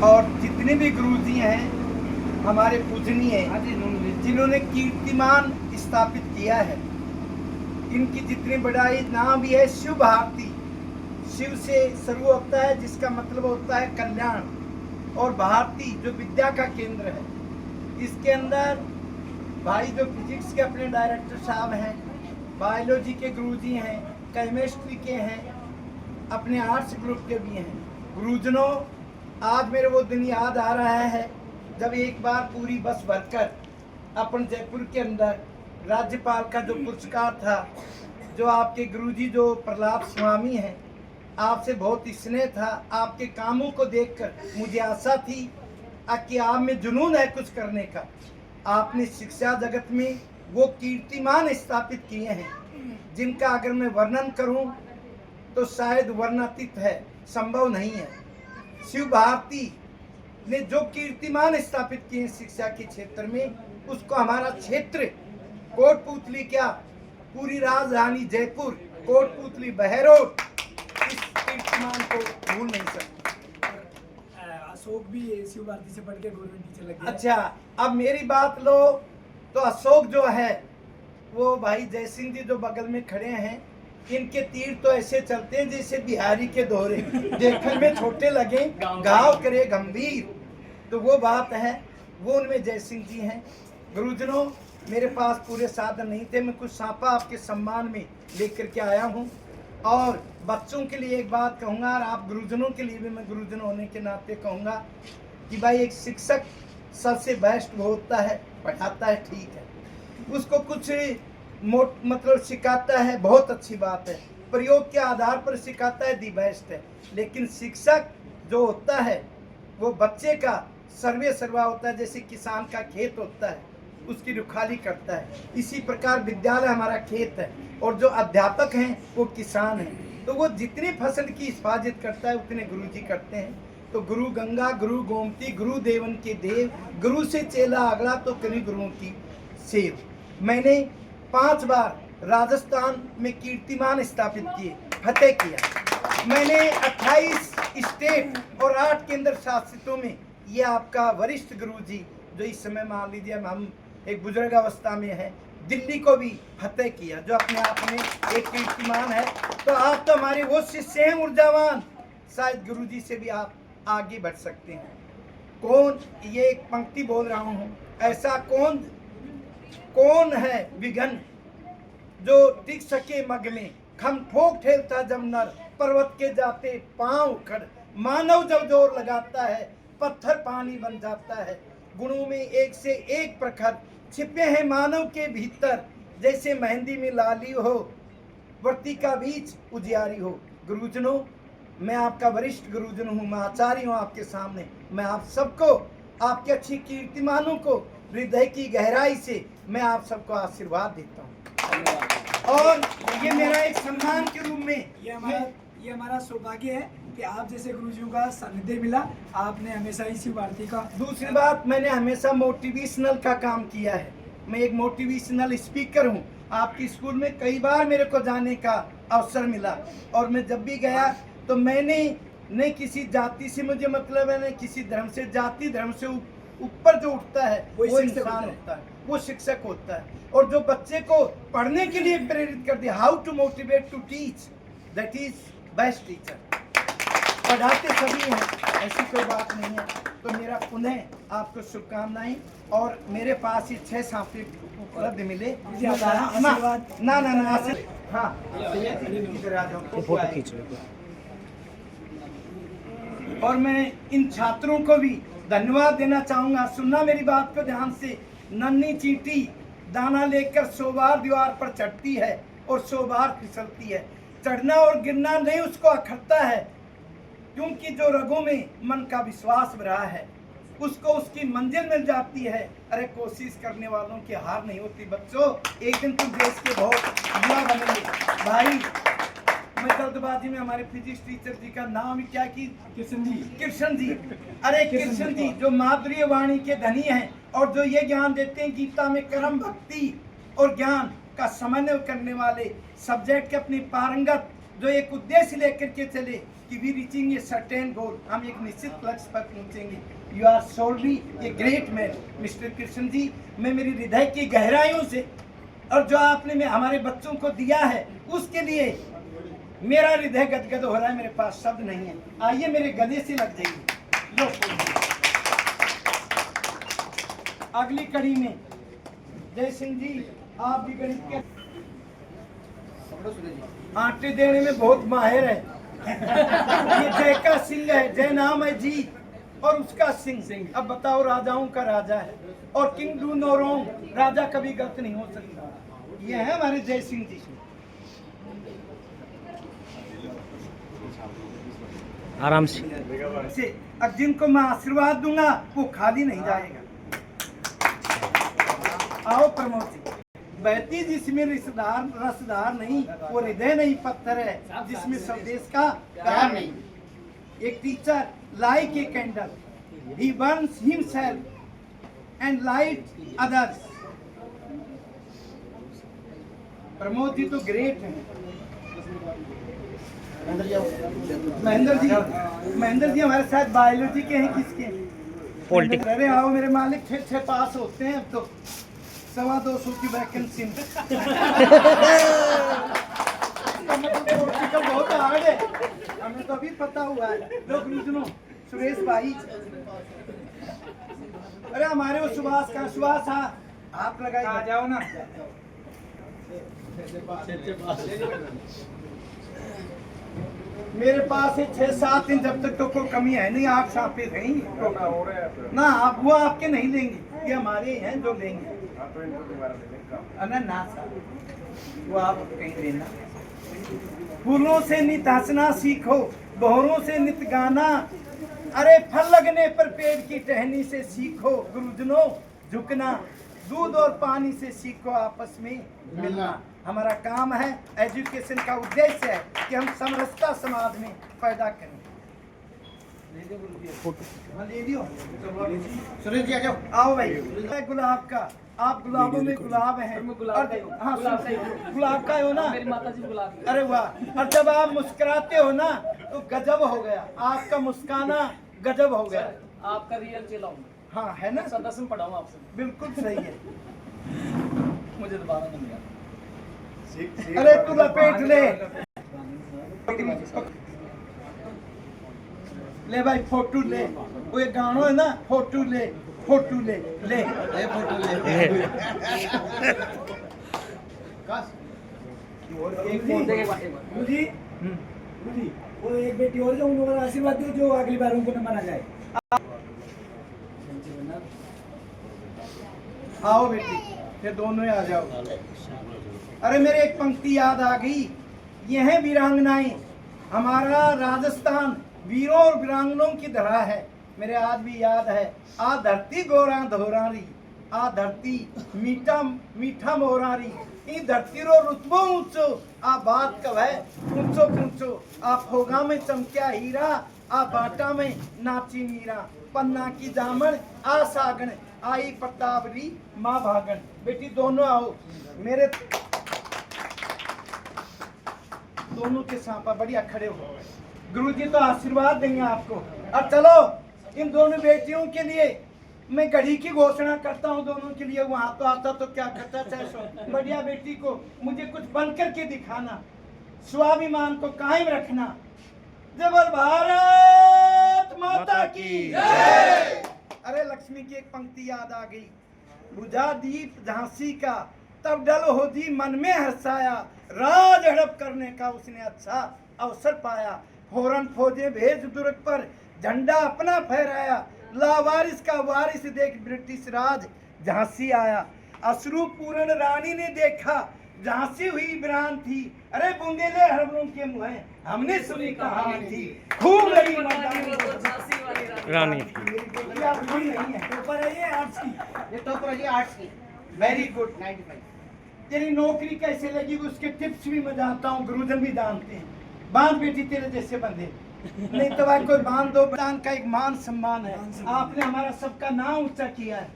और जितने भी गुरुजी हैं हमारे पूजनीय, जिन्होंने कीर्तिमान स्थापित किया है, इनकी जितनी बड़ाई नाम भी है शिव भारती। शिव से शुरू होता है जिसका मतलब होता है कल्याण, और भारती जो विद्या का केंद्र है। इसके अंदर भाई जो फिजिक्स के अपने डायरेक्टर साहब हैं, बायोलॉजी के गुरुजी हैं, केमिस्ट्री के हैं, अपने आर्ट्स ग्रुप के भी हैं। गुरुजनों, आज मेरे वो दिन याद आ रहा है जब एक बार पूरी बस भरकर अपन जयपुर के अंदर राज्यपाल का जो पुरस्कार था, जो आपके गुरुजी जो प्रहलाद स्वामी हैं, आपसे बहुत स्नेह था। आपके कामों को देखकर मुझे आशा थी कि आप में जुनून है कुछ करने का। आपने शिक्षा जगत में वो कीर्तिमान स्थापित किए हैं जिनका अगर मैं वर्णन करूं तो शायद वर्णातीत है, संभव नहीं है। शिव भारती ने जो कीर्तिमान स्थापित किए शिक्षा के क्षेत्र में, उसको हमारा क्षेत्र कोटपुतली क्या, पूरी राजधानी जयपुर, कोटपुतली बहरोड इस कीर्तिमान को भूल नहीं सकते। अशोक भी शिव भारती से पढ़ के गवर्नमेंट टीचर लगे। अच्छा, अब मेरी बात लो तो अशोक जो है वो भाई जय सिंह जी जो बगल में खड़े हैं, इनके तीर तो ऐसे चलते हैं जैसे बिहारी के दोहरे, देखने में छोटे लगे घाव करे गंभीर। तो वो बात है, वो उनमें जय सिंह जी हैं। गुरुजनों, मेरे पास पूरे साधन नहीं थे, मैं कुछ सांपा आपके सम्मान में लेकर के आया हूँ। और बच्चों के लिए एक बात कहूँगा, और आप गुरुजनों के लिए भी मैं गुरुजन होने के नाते कहूँगा कि भाई एक शिक्षक सबसे बेस्ट वो होता है, पढ़ाता है ठीक है, उसको कुछ मतलब सिखाता है, बहुत अच्छी बात है, प्रयोग के आधार पर सिखाता है, दी बेस्ट है। लेकिन शिक्षक जो होता है वो बच्चे का सर्वे सर्वा होता है, जैसे किसान का खेत होता है उसकी रुखाली करता है, इसी प्रकार विद्यालय हमारा खेत है और जो अध्यापक हैं वो किसान हैं। तो वो जितनी फसल की हिफाजत करता है उतने गुरु जी करते हैं। तो गुरु गंगा, गुरु गोमती, गुरु देवन के देव, गुरु से चेला अगला तो करी गुरुओं की सेव। मैंने 5 बार राजस्थान में कीर्तिमान स्थापित किए, फतेह किया। मैंने 28 स्टेट और 8 केंद्र शासितों में, ये आपका वरिष्ठ गुरुजी जो इस समय मान लीजिए हम एक बुजुर्ग अवस्था में है, दिल्ली को भी फतेह किया, जो अपने आप में एक कीर्तिमान है। तो आप तो हमारे वो शिष्य हैं ऊर्जावान, शायद गुरुजी से भी आप आगे बढ़ सकते हैं। कौन, ये एक पंक्ति बोल रहा हूँ, ऐसा कौन है विघन जो टिक सके मग में, खम ठोक ठेलता जब नर, पर्वत के जाते पांव खड़, मानव जब जोर लगाता है पत्थर पानी बन जाता है। गुणों में एक से एक प्रखर छिपे हैं मानव के भीतर, जैसे मेहंदी में लाली हो, वर्ती का बीच उजियारी हो। गुरुजनों, मैं आपका वरिष्ठ गुरुजन हूँ, मैं आचार्य हूँ आपके सामने। मैं आप सबको, आपके अच्छी कीर्तिमानों को हृदय की गहराई से मैं आप सबको आशीर्वाद देता हूँ। और ये मेरा एक सम्मान के रूप में ये हमारा सौभाग्य है कि आप जैसे गुरुजियों का सानिध्य मिला। आपने हमेशा ही शिव भारती का। दूसरी बात, मैंने हमेशा मोटिवेशनल का काम किया है, मैं एक मोटिवेशनल स्पीकर हूँ। आपकी स्कूल में कई बार मेरे को जाने का अवसर मिला, और मैं जब भी गया तो मैंने न किसी जाति से मुझे मतलब है, न किसी धर्म से, जाति धर्म से ऊपर जो उठता है वो इंसान होता है, वो शिक्षक होता है। और जो बच्चे को पढ़ने के लिए प्रेरित कर दिया, how to motivate to teach, that is best teacher. पढ़ाते सभी हैं, ऐसी कोई बात नहीं है। तो मेरा पुनः आपको शुभकामनाएं, और मेरे पास ही 6 सांपे उपलब्ध मिले। ना हाँ, इधर आ जाओ। और मैं इन छात्रों को भी धन्यवाद देना चाहूँगा। सुनना मेरी बात को ध्यान से। नन्ही चींटी दाना लेकर 100 बार दीवार पर चढ़ती है और 100 बार फिसलती है, चढ़ना और गिरना नहीं उसको अखरता है, क्योंकि जो रगों में मन का विश्वास भरा है उसको उसकी मंजिल मिल जाती है। अरे कोशिश करने वालों की हार नहीं होती। बच्चों, एक दिन तुम देश के बहुत युवा बनेंगे। भाई, मैं जल्दबाजी में हमारे फिजिक्स टीचर जी का नाम क्या की, कृष्ण जी। अरे कृष्ण जी जो माधुर्य वाणी के धनी हैं और जो ये ज्ञान देते हैं गीता में कर्म, भक्ति और ज्ञान का समन्वय करने वाले, सब्जेक्ट के अपनी पारंगत, जो एक उद्देश्य लेकर के चले कि we reaching a certain goal, हम एक निश्चित लक्ष्य पर पहुंचेंगे। You are solely a great man mister Krishna ji. मैं मेरी हृदय की गहराइयों से और जो आपने में हमारे बच्चों को दिया है उसके लिए मेरा हृदय गदगद हो रहा है, मेरे पास शब्द नहीं है। आइए मेरे गले से लग जाइए। लो अगली कड़ी में जय सिंह जी, आप भी गणित के आटे देने में बहुत माहिर है। ये जय का सिंह है, जय नाम है जी और उसका सिंह। अब बताओ, राजाओं का राजा है और किंग डू नो रॉन्ग, राजा कभी गलत नहीं हो सकता। ये है हमारे जय सिंह जी। आराम से अब जिनको मैं आशीर्वाद दूंगा वो खाली नहीं जाएगा। आओ प्रमोद जी। बहती जिसमें रसदार नहीं, वो हृदय नहीं पत्थर है, जिसमें स्वदेश का प्यार नहीं। एक teacher like a candle, he burns himself and light others। Pramod ji तो ग्रेट हैं। महेंद्र जी हमारे साथ बायोलॉजी के हैं, किसके? पॉलिटिक्स। अरे आओ मेरे मालिक, 6 पास होते हैं अब तो। 225 की वैकेंसी पॉलिटिकल बहुत हार्ड है, हमें तो अभी पता हुआ है। लोग सुनो, सुरेश भाई, अरे हमारे वो सुभाष का, सुभाष आप लगाइए, आ जाओ ना। मेरे पास है 6-7 दिन, जब तक तो कोई कमी है नहीं। आप साफे नहीं ना, आप वो आपके नहीं लेंगे, ये हमारे हैं जो लेंगे। ना वो आप कहीं लेना। फूलों से नित हंसना सीखो, बहरों से नित गाना, अरे फल लगने पर पेड़ की टहनी से सीखो गुरुजनों झुकना, दूध और पानी से सीखो आपस में मिलना। हमारा काम है, एजुकेशन का उद्देश्य है कि हम समरसता समाज में पैदा करें। ले लियो सुरेश जी, आ जाओ। आओ भाई, गुलाब का, आप गुलाबों में गुलाब हैं। हाँ, गुलाब का हो ना, मेरी माता जी गुलाब। अरे वाह, और जब आप मुस्कुराते हो ना तो गजब हो गया, आपका मुस्काना गजब हो गया। आपका रियल चलाऊं। हाँ है ना, 10वीं पढ़ाऊं आपसे। बिल्कुल सही है। मुझे दोबारा नहीं मिला। अरे तू लपेट ले भाई, फोटो ले। वो एक गाना है ना, फोटो ले, फोटो ले ले फोटो ले। जी वो एक बेटी और जो उन्होंने आशीर्वाद दिया, जो अगली बार उनको न माना जाए। आओ बेटी, फिर दोनों ही आ जाओ। अरे मेरे एक पंक्ति याद आ गई, ये है वीरांगनाएं। हमारा राजस्थान वीरों और वीरांगनों की धरा है। मेरे आज भी याद है, आ धरती गोरा धोरारी, आ धरती मीठा मीठा मोरारी, ई धरती रो रुतबो ऊंचो, आ बात कब है ऊंचो पूछो, आ फोगा में चमकिया हीरा, आ बाटा में नाची मीरा, पन्ना की दामन आ सागन, आई प्रतापरी माँ भागन। बेटी दोनों आओ, मेरे दोनों के सांपा बढ़िया खड़े हो। गुरुजी तो आशीर्वाद देंगे आपको। अब चलो, इन दोनों बेटियों के लिए मैं घड़ी की घोषणा करता हूँ, दोनों के लिए। वहां तो आता तो क्या करता, चाहे बढ़िया बेटी को मुझे कुछ बन करके दिखाना, स्वाभिमान को कायम रखना। जबर भारत माता की जय। अरे लक्ष्मी की एक पंक्ति याद आ गई, बुझा दीप झांसी का, तब डल हो जी मन में हर्षाया, राज हड़प करने का उसने अच्छा अवसर पाया, फौरन फौजे भेज दुर्ग पर झंडा अपना फहराया, लावारिस का वारिस देख ब्रिटिश राज झांसी आया, अश्रु पूर्ण रानी ने देखा झांसी हुई वीरान थी, अरे बुंदेले हरबरों के मुँह हमने सुनी कहानी थी, खूब लगी रानी थी। टॉपर है ये आर्ट्स की, ये टॉपर है ये आर्ट्स की। Very good, 95। तेरी नौकरी कैसे लगी उसके टिप्स भी मैं जानता हूँ, गुरुजन भी जानते हैं। बांध बेटी तेरे जैसे बंदे, नहीं तो भाई कोई बांध दो। दान का एक मान सम्मान है, आपने हमारा सबका नाम ऊंचा किया है।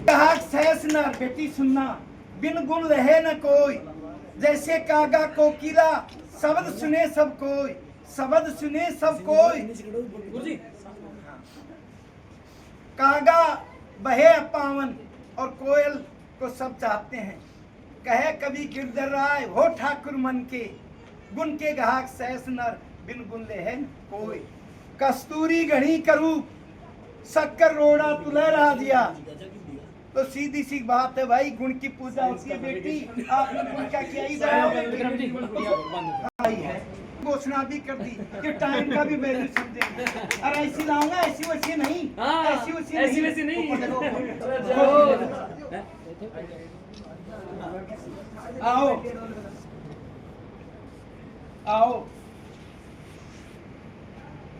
कहा सहस न बेटी सुनना, बिन गुण रहे न कोई, जैसे कागा कोकिला शब्द सुने सब कोई, शब्द सुने सब कोई। कागा बहे पावन और कोयल को सब चाहते हैं। कहे कभी गिरधर राय हो ठाकुर मन के, गुण के गाहक सहस नर बिन गुण ले है कोई। कस्तूरी घड़ी करूं शक्कर रोड़ा तुले रहा दिया। तो सीधी सी बात है भाई, गुण की पूजा होती है बेटी, आपने गुण का किया ही है। घोषणा भी कर दी कि टाइम का भी वैल्यू समझेंगे। अरे ऐसी लाऊंगा, ऐसी वैसी नहीं, ऐसी वैसी नहीं। आओ आओ,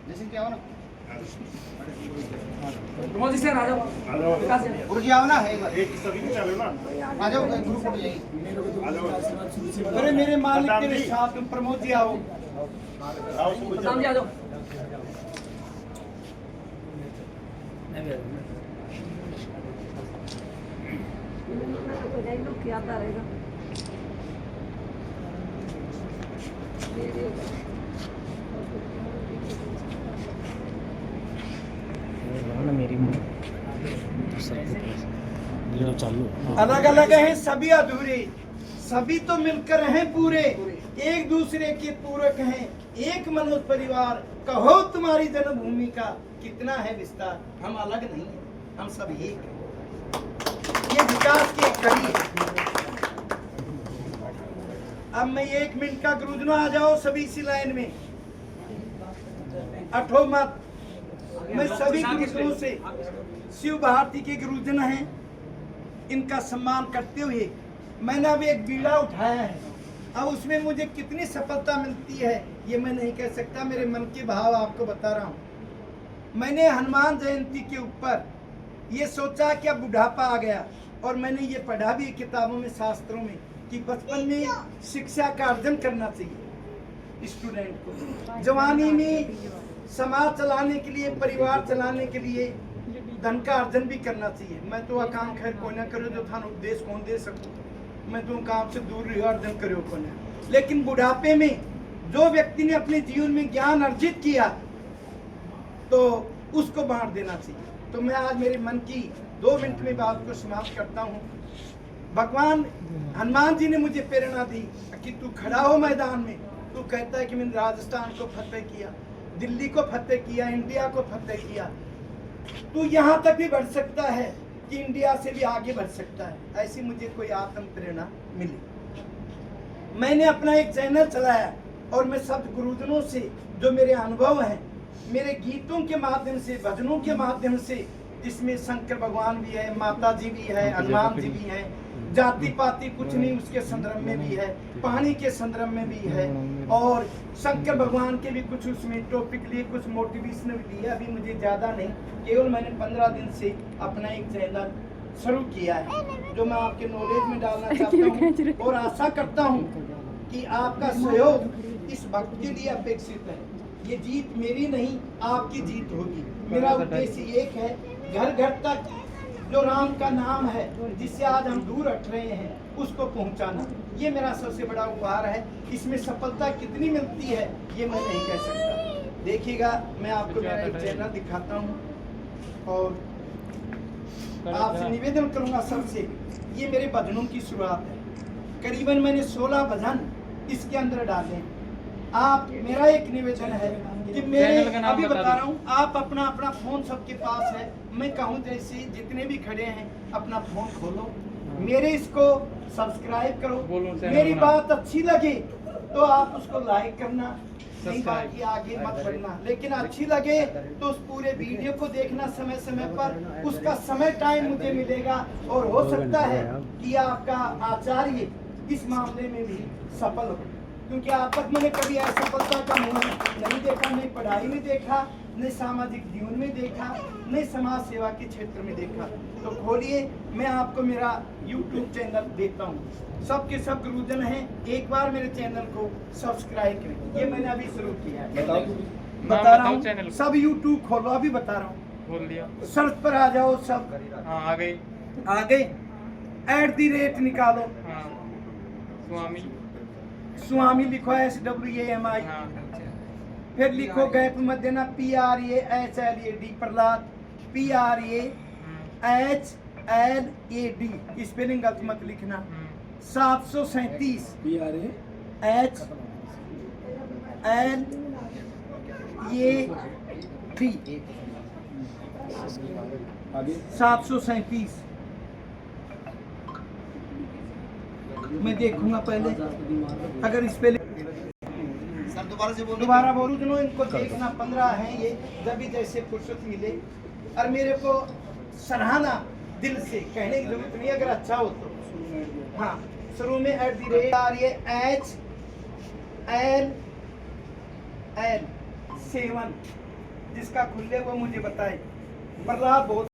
जैसे क्या हो ना प्रमोद जी से आ जाओ, गुरु जी आओ ना, एक सभी भी चलो ना, आ जाओ, ग्रुप हो जाएगी। अरे मेरे मालिक तेरे साथ में, प्रमोद जी आओ। आओ सब सामने आ जाओ। क्या रहेगा मेरी अलग अलग हैं सभी अधूरे, सभी तो मिलकर हैं पूरे, एक दूसरे के पूरक हैं, एक मनुष्य परिवार। कहो तुम्हारी जन्मभूमि का कितना है विस्तार। हम अलग नहीं हैं, हम सब एक हैं। ये विकास की एक कड़ी है। अब मैं 1 मिनट का गुरुजनों आ जाओ सभी इसी लाइन में, अठो मत। मैं सभी गुरुजनों से, शिव भारती के गुरुजन हैं, इनका सम्मान करते हुए मैंने अब एक बीड़ा उठाया है। अब उसमें मुझे कितनी सफलता मिलती है ये मैं नहीं कह सकता, मेरे मन के भाव आपको बता रहा हूँ। मैंने हनुमान जयंती के ऊपर ये सोचा कि अब बुढ़ापा आ गया, और मैंने ये पढ़ा भी किताबों में, शास्त्रों में, कि बचपन में शिक्षा का अर्जन करना चाहिए स्टूडेंट को। जवानी में समाज चलाने के लिए, परिवार चलाने के लिए धन का अर्जन भी करना चाहिए। मैं तो काम खैर कोई ना करो, जो था उपदेश कौन दे सकूँ, मैं तो काम से दूर रही, अर्जन करो को ना। लेकिन बुढ़ापे में जो व्यक्ति ने अपने जीवन में ज्ञान अर्जित किया तो उसको बांट देना चाहिए। तो मैं आज मेरे मन की 2 मिनट में बात को समाप्त करता हूँ। भगवान हनुमान जी ने मुझे प्रेरणा दी कि तू खड़ा हो मैदान में, तू कहता है कि मैंने राजस्थान को फतेह किया, दिल्ली को फतेह किया, इंडिया को फतेह किया, तू यहाँ तक भी बढ़ सकता है कि इंडिया से भी आगे बढ़ सकता है। ऐसी मुझे कोई आत्म प्रेरणा मिली। मैंने अपना एक चैनल चलाया और मैं सब गुरुजनों से जो मेरे अनुभव हैं, मेरे गीतों के माध्यम से, भजनों के माध्यम से, जिसमें शंकर भगवान भी है, माता जी भी है, हनुमान जी भी हैं, जाति पाति कुछ नहीं उसके संदर्भ में भी है, पानी के संदर्भ में भी है, और शंकर भगवान के भी कुछ उसमें टॉपिक लिए, कुछ मोटिवेशन भी लिए। अभी मुझे ज़्यादा नहीं, केवल मैंने 15 दिन से अपना एक चैनल शुरू किया है जो मैं आपके नॉलेज में डालना चाहता हूँ, और आशा करता हूँ कि आपका सहयोग इस वक्त के लिए अपेक्षित है। ये जीत मेरी नहीं, आपकी जीत होगी। मेरा उद्देश्य एक है, घर घर तक जो राम का नाम है, जिससे आज हम दूर हट रहे हैं, उसको पहुंचाना, ये मेरा सबसे बड़ा उपहार है। इसमें सफलता कितनी मिलती है ये मैं नहीं कह सकता। देखिएगा, मैं आपको मेरा एक चैनल दिखाता हूँ, और आपसे निवेदन करूंगा सबसे, ये मेरे भजनों की शुरुआत है। करीबन मैंने 16 भजन इसके अंदर डाले। आप, मेरा एक निवेदन है कि मेरे, अभी बता रहा हूँ, आप अपना अपना फोन सबके पास है, मैं कहूँ जैसे जितने भी खड़े हैं अपना फोन खोलो, मेरे इसको सब्सक्राइब करो, मेरी बात अच्छी लगे तो आप उसको लाइक करना, नहीं बाकी आगे मत बढ़ना। लेकिन अच्छी लगे तो उस पूरे वीडियो को देखना समय समय पर, उसका समय टाइम मुझे मिलेगा, और हो सकता है कि आपका आचार्य इस मामले में भी सफल हो, क्योंकि आज तक मैंने कभी असफलता का मुंह नहीं देखा, नहीं पढ़ाई में देखा, नहीं सामाजिक जीवन में देखा, नहीं समाज सेवा के क्षेत्र में देखा। तो खोलिए, मैं आपको मेरा YouTube चैनल देता हूँ। सबके सब गुरुजन हैं, एक बार मेरे चैनल को सब्सक्राइब करें। ये मैंने अभी शुरू किया है, बता रहा हूँ। सब YouTube खोलो, अभी बता रहा हूँ, खोल दिया, सर्च पर आ जाओ, सब हाँ आ गई, आ गए, @ निकालो, हाँ स्वामी स्वामी लिखो SWAMI, फिर लिखो गैप मत देना PRAHLAD, प्रहलाद PRAHLAD, स्पेलिंग गलत मत लिखना। 737 HLAD, 737। मैं देखूंगा पहले अगर स्पेलिंग दोबारा बोलूं तो इनको देखना। 15 हैं ये, जब भी जैसे फुर्सत मिले, और मेरे को सराहना दिल से कहने की जरूरत नहीं, अगर अच्छा हो तो। हाँ, शुरू में @HLL7 जिसका खुले वो मुझे बताए। प्रहलाद बहुत